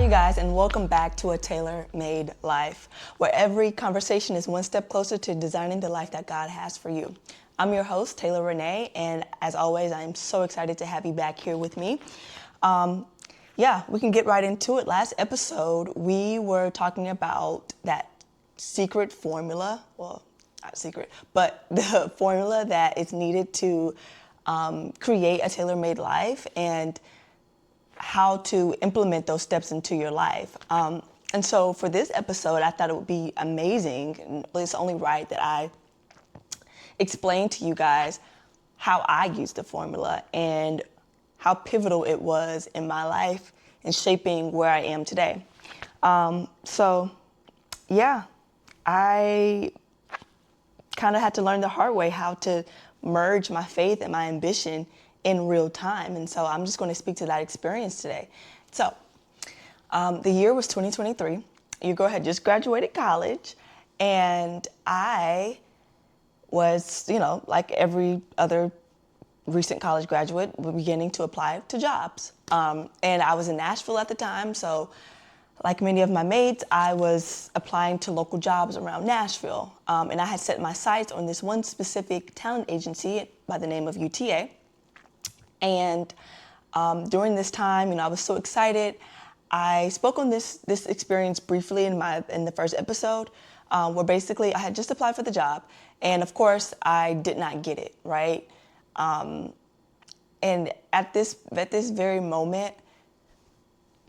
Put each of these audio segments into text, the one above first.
you guys, and welcome back to A Tailor Made Life, where every conversation is one step closer to designing the life that God has for you. I'm your host, Taylor Renee, and as always, I am so excited to have you back here with me. We can get right into it. Last episode, we were talking about that secret formula, well, not secret, but the formula that is needed to create a tailor-made life and how to implement those steps into your life. And so for this episode, I thought it would be amazing, and it's only right that I explain to you guys how I use the formula and how pivotal it was in my life in shaping where I am today. I kind of had to learn the hard way how to merge my faith and my ambition in real time. And so I'm just going to speak to that experience today. So the year was 2023. Your girl had just graduated college, and I was, like every other recent college graduate, beginning to apply to jobs. And I was in Nashville at the time, so like many of my mates, I was applying to local jobs around Nashville. And I had set my sights on this one specific talent agency by the name of UTA. And during this time, I was so excited. I spoke on this experience briefly in the first episode, where basically I had just applied for the job, and of course I did not get it, right? And at this very moment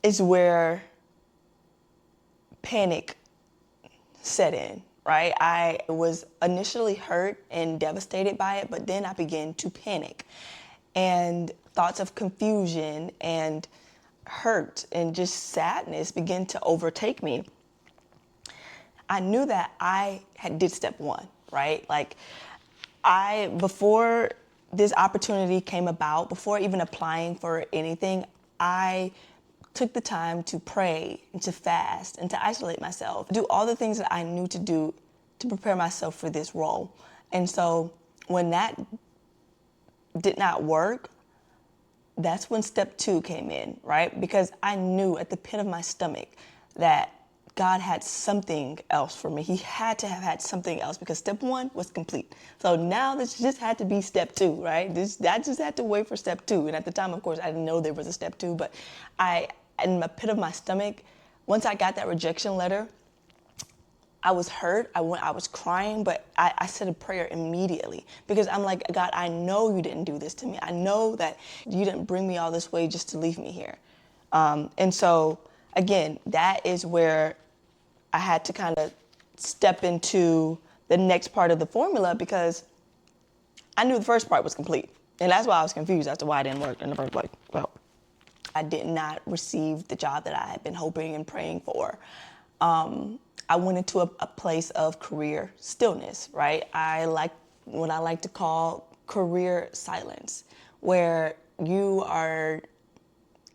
is where panic set in, right? I was initially hurt and devastated by it, but then I began to panic. And thoughts of confusion and hurt and just sadness began to overtake me. I knew that I did step one, right? Before this opportunity came about, before even applying for anything, I took the time to pray and to fast and to isolate myself, do all the things that I knew to do to prepare myself for this role. And so when that did not work, that's when step two came in, right? Because I knew at the pit of my stomach that God had something else for me. He had to have had something else, because step one was complete. So now this just had to be step two, right? I just had to wait for step two. And at the time, of course, I didn't know there was a step two, but in the pit of my stomach, once I got that rejection letter, I was hurt, I was crying, but I said a prayer immediately, because I'm like, God, I know you didn't do this to me. I know that you didn't bring me all this way just to leave me here. And so, again, that is where I had to kind of step into the next part of the formula, because I knew the first part was complete. And that's why I was confused as to why it didn't work in the first place. Well, I did not receive the job that I had been hoping and praying for. I went into a place of career stillness, right? I like what I like to call career silence, where you are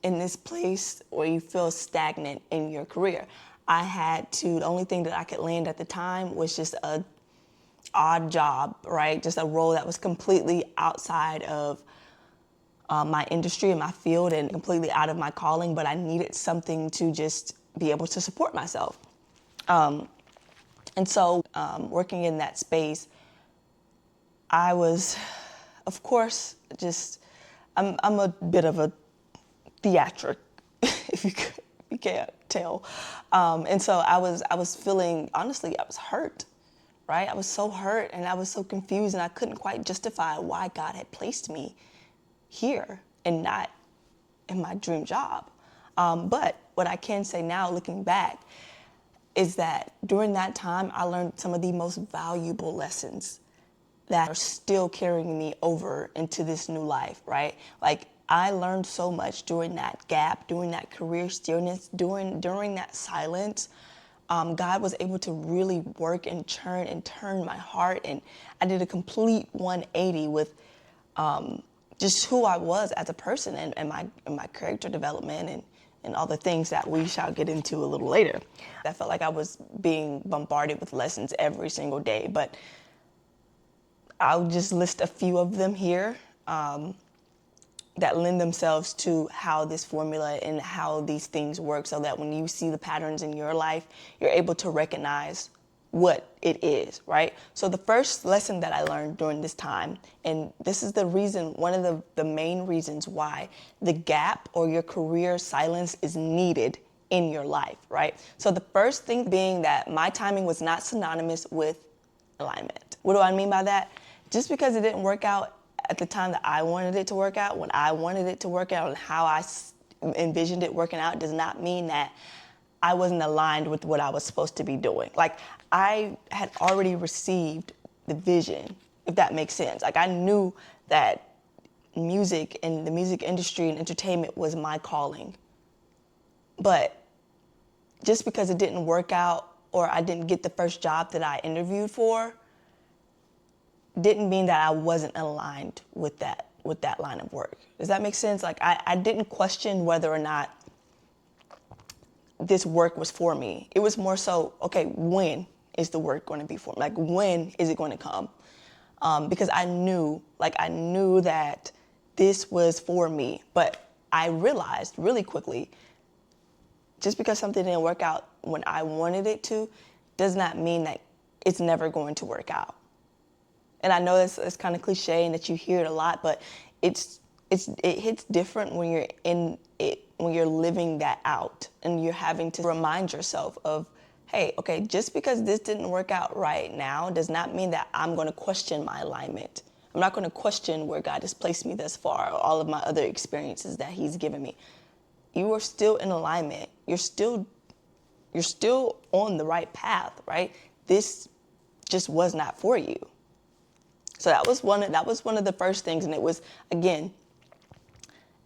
in this place where you feel stagnant in your career. The only thing that I could land at the time was just a odd job, right? Just a role that was completely outside of my industry and my field and completely out of my calling, but I needed something to just be able to support myself. And so working in that space, I was, of course, I'm a bit of a theatric, if you can't tell. And so I was feeling, honestly, I was hurt, right? I was so hurt and I was so confused, and I couldn't quite justify why God had placed me here and not in my dream job. But what I can say now, looking back, is that during that time, I learned some of the most valuable lessons that are still carrying me over into this new life, right? Like, I learned so much during that gap, during that career stillness, during that silence. God was able to really work and turn my heart, and I did a complete 180 with just who I was as a person and my character development and all the things that we shall get into a little later. I felt like I was being bombarded with lessons every single day, but I'll just list a few of them here. that lend themselves to how this formula and how these things work, so that when you see the patterns in your life, you're able to recognize what it is, right? So the first lesson that I learned during this time, and this is the reason, one of the main reasons why the gap or your career silence is needed in your life, right? So the first thing being that my timing was not synonymous with alignment. What do I mean by that? Just because it didn't work out at the time that I wanted it to work out, when I wanted it to work out and how I envisioned it working out, does not mean that I wasn't aligned with what I was supposed to be doing. Like, I had already received the vision, if that makes sense. Like, I knew that music and the music industry and entertainment was my calling. But just because it didn't work out or I didn't get the first job that I interviewed for didn't mean that I wasn't aligned with that line of work. Does that make sense? Like, I didn't question whether or not this work was for me. It was more so, okay, when is the work going to be for me? Like, when is it going to come? Because I knew that this was for me. But I realized really quickly, just because something didn't work out when I wanted it to, does not mean that it's never going to work out. And I know it's kind of cliche and that you hear it a lot, but it hits different when you're in it, when you're living that out and you're having to remind yourself of, hey, okay, just because this didn't work out right now does not mean that I'm going to question my alignment. I'm not going to question where God has placed me thus far or all of my other experiences that he's given me. You are still in alignment. You're still on the right path, right? This just was not for you. So that was one of the first things, and it was, again,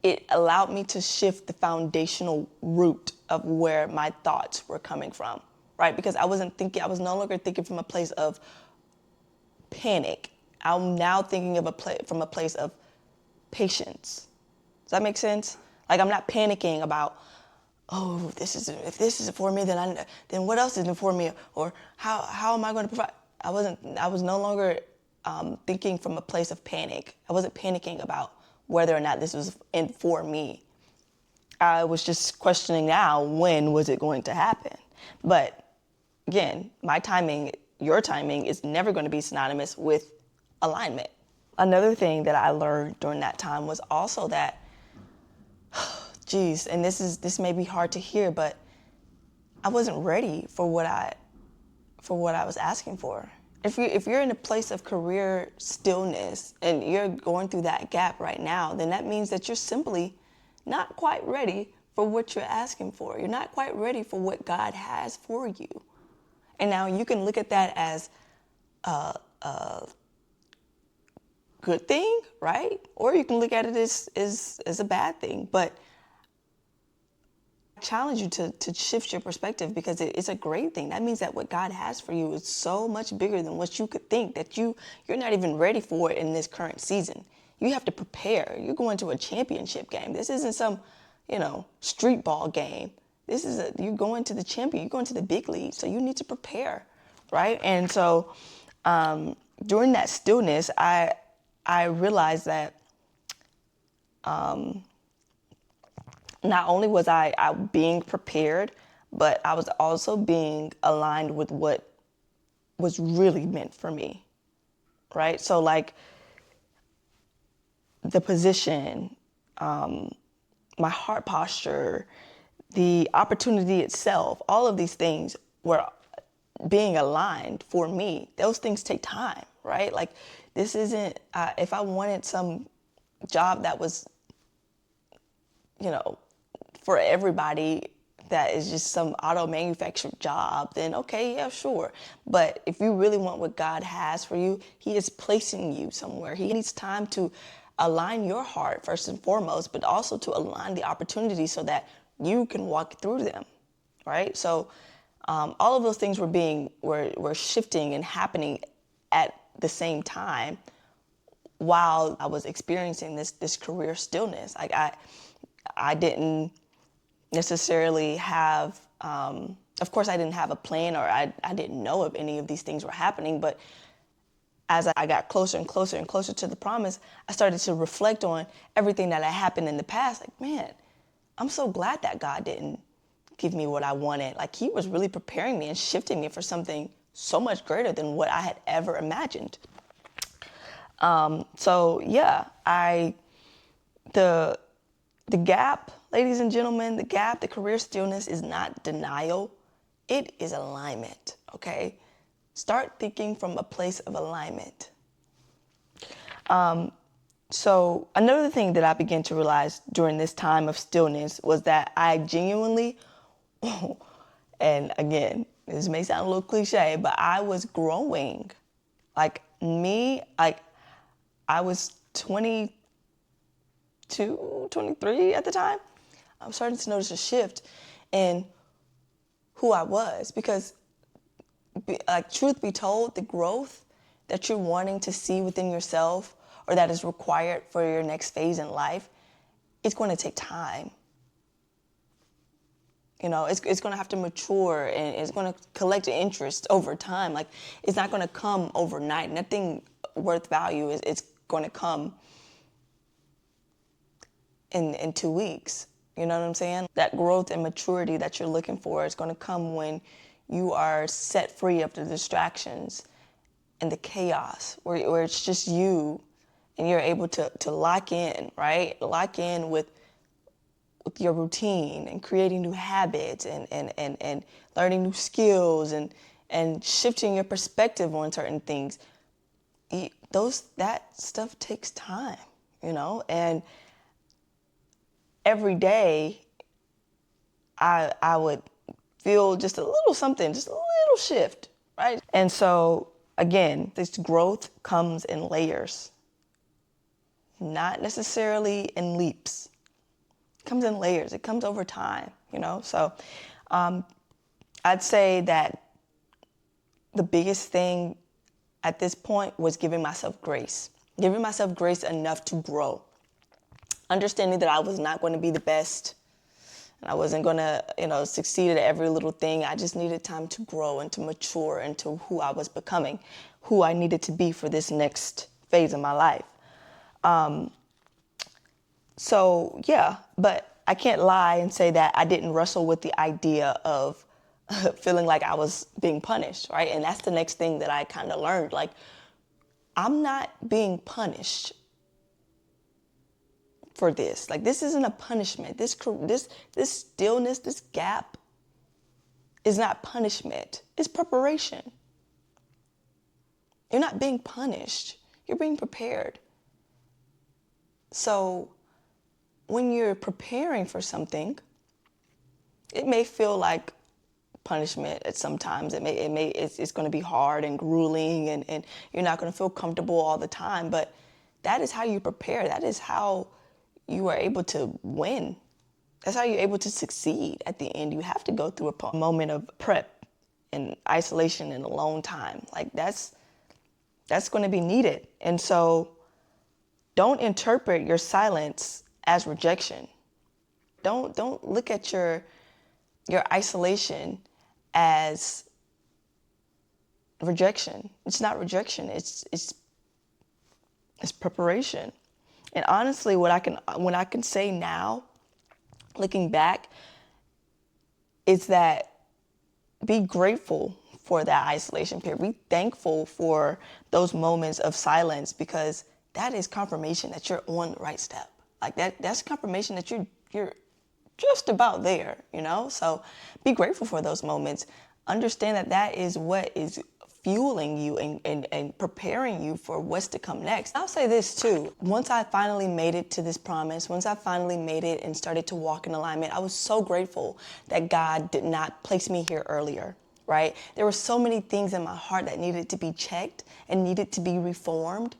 it allowed me to shift the foundational root of where my thoughts were coming from, right? Because I was no longer thinking from a place of panic. I'm now thinking from a place of patience. Does that make sense? Like, I'm not panicking about, oh, if this isn't for me, then what else isn't for me, or how am I going to provide? I was no longer thinking from a place of panic. I wasn't panicking about whether or not this was in for me. I was just questioning now, when was it going to happen? But again, my timing, your timing is never going to be synonymous with alignment. Another thing that I learned during that time was also that, and this may be hard to hear, but I wasn't ready for what I was asking for. If you're in a place of career stillness and you're going through that gap right now, then that means that you're simply not quite ready for what you're asking for. You're not quite ready for what God has for you. And now you can look at that as a good thing, right? Or you can look at it as a bad thing. But I challenge you to shift your perspective, because it's a great thing. That means that what God has for you is so much bigger than what you could think, that you're not even ready for it in this current season. You have to prepare. You're going to a championship game. This isn't some, street ball game. You're going to the champion. You're going to the big league. So you need to prepare, right? And so during that stillness, I realized that not only was I being prepared, but I was also being aligned with what was really meant for me, right? So, like, the position, my heart posture, the opportunity itself, all of these things were being aligned for me. Those things take time, right? Like, this isn't, if I wanted some job that was, for everybody, that is just some auto manufactured job, then okay, yeah, sure. But if you really want what God has for you, he is placing you somewhere. He needs time to align your heart first and foremost, but also to align the opportunities so that you can walk through them, right? So all of those things were shifting and happening at the same time while I was experiencing this career stillness. Like, I didn't necessarily have, of course I didn't have a plan, or I didn't know if any of these things were happening, but as I got closer and closer and closer to the promise, I started to reflect on everything that had happened in the past. Like, man, I'm so glad that God didn't give me what I wanted. Like, he was really preparing me and shifting me for something so much greater than what I had ever imagined. So yeah, the gap, ladies and gentlemen, the gap, the career stillness is not denial. It is alignment, okay? Start thinking from a place of alignment. So another thing that I began to realize during this time of stillness was that I genuinely, and again, this may sound a little cliche, but I was growing. Like I was 22, 23 at the time. I'm starting to notice a shift in who I was because, like, truth be told, the growth that you're wanting to see within yourself or that is required for your next phase in life, it's going to take time. You know, it's going to have to mature and it's going to collect interest over time. Like, it's not going to come overnight. Nothing worth value it's going to come in 2 weeks. You know what I'm saying? That growth and maturity that you're looking for is going to come when you are set free of the distractions and the chaos, where it's just you and you're able to lock in, right? Lock in with your routine and creating new habits and learning new skills and shifting your perspective on certain things. That stuff takes time, you know? And every day I would feel just a little something, just a little shift, right? And so again, this growth comes in layers, not necessarily in leaps. It comes in layers. It comes over time, you know? So I'd say that the biggest thing at this point was giving myself grace enough to grow. Understanding that I was not going to be the best and I wasn't going to, succeed at every little thing. I just needed time to grow and to mature into who I was becoming, who I needed to be for this next phase of my life. So yeah, but I can't lie and say that I didn't wrestle with the idea of feeling like I was being punished, right? And that's the next thing that I kind of learned. Like, I'm not being punished for this. Like, this isn't a punishment. This stillness, this gap is not punishment. It's preparation. You're not being punished. You're being prepared. So when you're preparing for something, it may feel like punishment at some times. It's going to be hard and grueling and you're not going to feel comfortable all the time, but that is how you prepare. That is how you are able to win. That's how you're able to succeed at the end. You have to go through a moment of prep and isolation and alone time. Like, that's going to be needed. And so don't interpret your silence as rejection. Don't look at your isolation as rejection. It's not rejection. It's preparation. And honestly, what I can say now, looking back, is that be grateful for that isolation period. Be thankful for those moments of silence, because that is confirmation that you're on the right step. Like, that's confirmation that you're just about there, you know? So be grateful for those moments. Understand that is what is fueling you and preparing you for what's to come next. I'll say this too. Once I finally made it to this promise, once I finally made it and started to walk in alignment, I was so grateful that God did not place me here earlier, right? There were so many things in my heart that needed to be checked and needed to be reformed,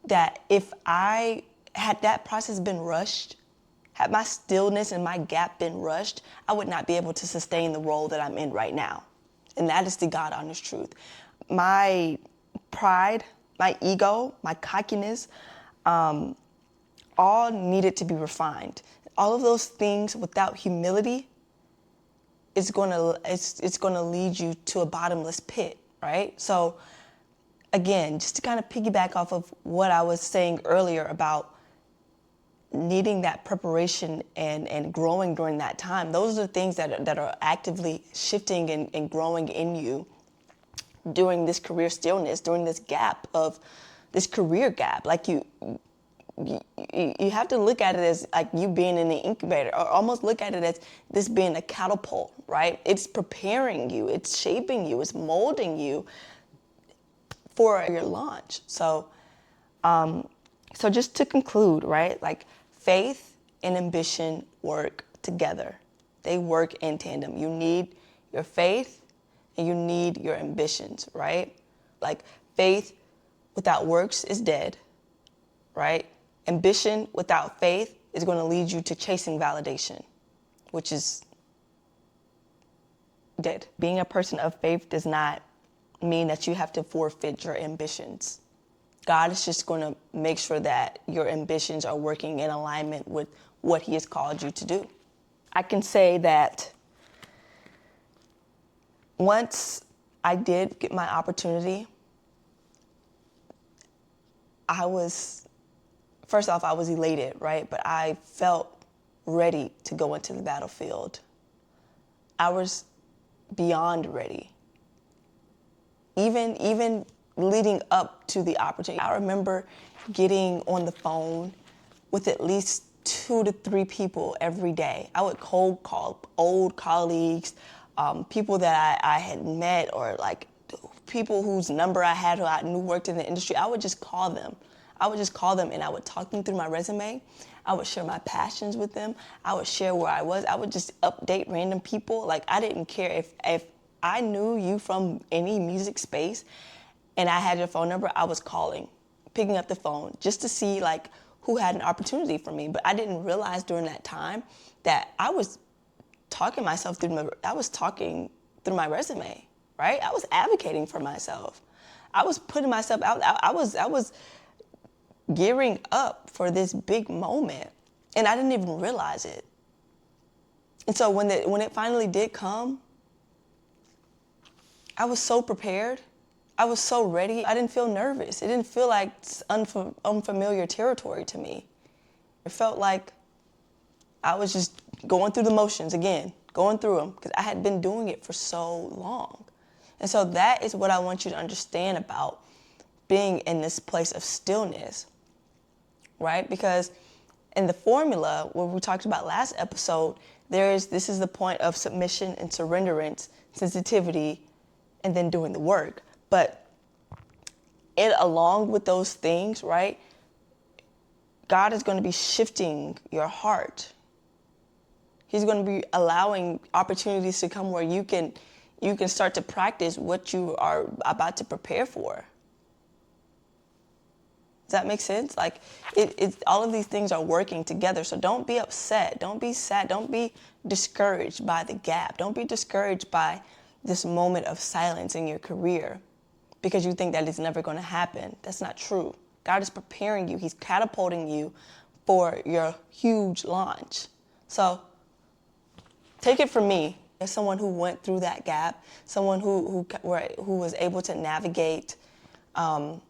that if had that process been rushed, had my stillness and my gap been rushed, I would not be able to sustain the role that I'm in right now. And that is the God honest truth. My pride, my ego, my cockiness, all needed to be refined. All of those things without humility it's gonna lead you to a bottomless pit, right? So again, just to kind of piggyback off of what I was saying earlier about needing that preparation and growing during that time, those are the things that are actively shifting and growing in you during this career stillness, during this gap of this career gap. Like you have to look at it as like you being in the incubator, or almost look at it as this being a catapult, right? It's preparing you, it's shaping you, it's molding you for your launch. So just to conclude, right? Like faith and ambition work together. They work in tandem. You need your faith and you need your ambitions, right? Like faith without works is dead, right? Ambition without faith is going to lead you to chasing validation, which is dead. Being a person of faith does not mean that you have to forfeit your ambitions. God is just going to make sure that your ambitions are working in alignment with what he has called you to do. I can say that once I did get my opportunity, first off, I was elated, right? But I felt ready to go into the battlefield. I was beyond ready. Even leading up to the opportunity, I remember getting on the phone with at least 2 to 3 people every day. I would cold call old colleagues, people that I had met, or like people whose number I had who I knew worked in the industry. I would just call them. And I would talk them through my resume. I would share my passions with them. I would share where I was. I would just update random people. Like, I didn't care if I knew you from any music space and I had your phone number, I was calling, picking up the phone just to see like who had an opportunity for me. But I didn't realize during that time that I was talking through my resume, right? I was advocating for myself. I was putting myself out. I was gearing up for this big moment, and I didn't even realize it. And so when it finally did come, I was so prepared. I was so ready. I didn't feel nervous. It didn't feel like unfamiliar territory to me. It felt like I was just going through the motions again, going through them, because I had been doing it for so long. And so that is what I want you to understand about being in this place of stillness, right? Because in the formula, what we talked about last episode, this is the point of submission and surrenderance, sensitivity, and then doing the work. But along with those things, right, God is going to be shifting your heart. He's going to be allowing opportunities to come where you can start to practice what you are about to prepare for. Does that make sense? Like, all of these things are working together. So don't be upset. Don't be sad. Don't be discouraged by the gap. Don't be discouraged by this moment of silence in your career because you think that it's never going to happen. That's not true. God is preparing you. He's catapulting you for your huge launch. So take it from me, as someone who went through that gap, someone who was able to navigate the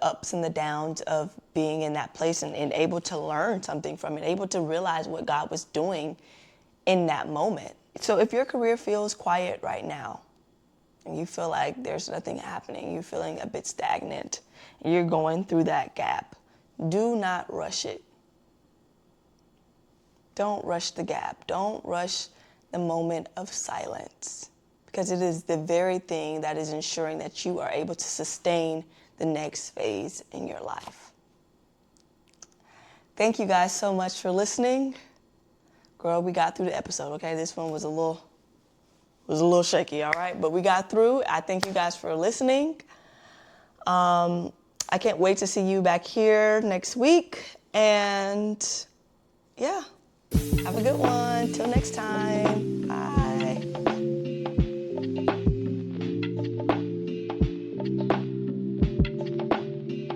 ups and the downs of being in that place and able to learn something from it, able to realize what God was doing in that moment. So if your career feels quiet right now, and you feel like there's nothing happening, you're feeling a bit stagnant, and you're going through that gap, do not rush it. Don't rush the gap. Don't rush the moment of silence, because it is the very thing that is ensuring that you are able to sustain the next phase in your life. Thank you guys so much for listening. Girl, we got through the episode, okay? This one was a little shaky, all right? But we got through. I thank you guys for listening. I can't wait to see you back here next week. And yeah, have a good one. Till next time. Bye.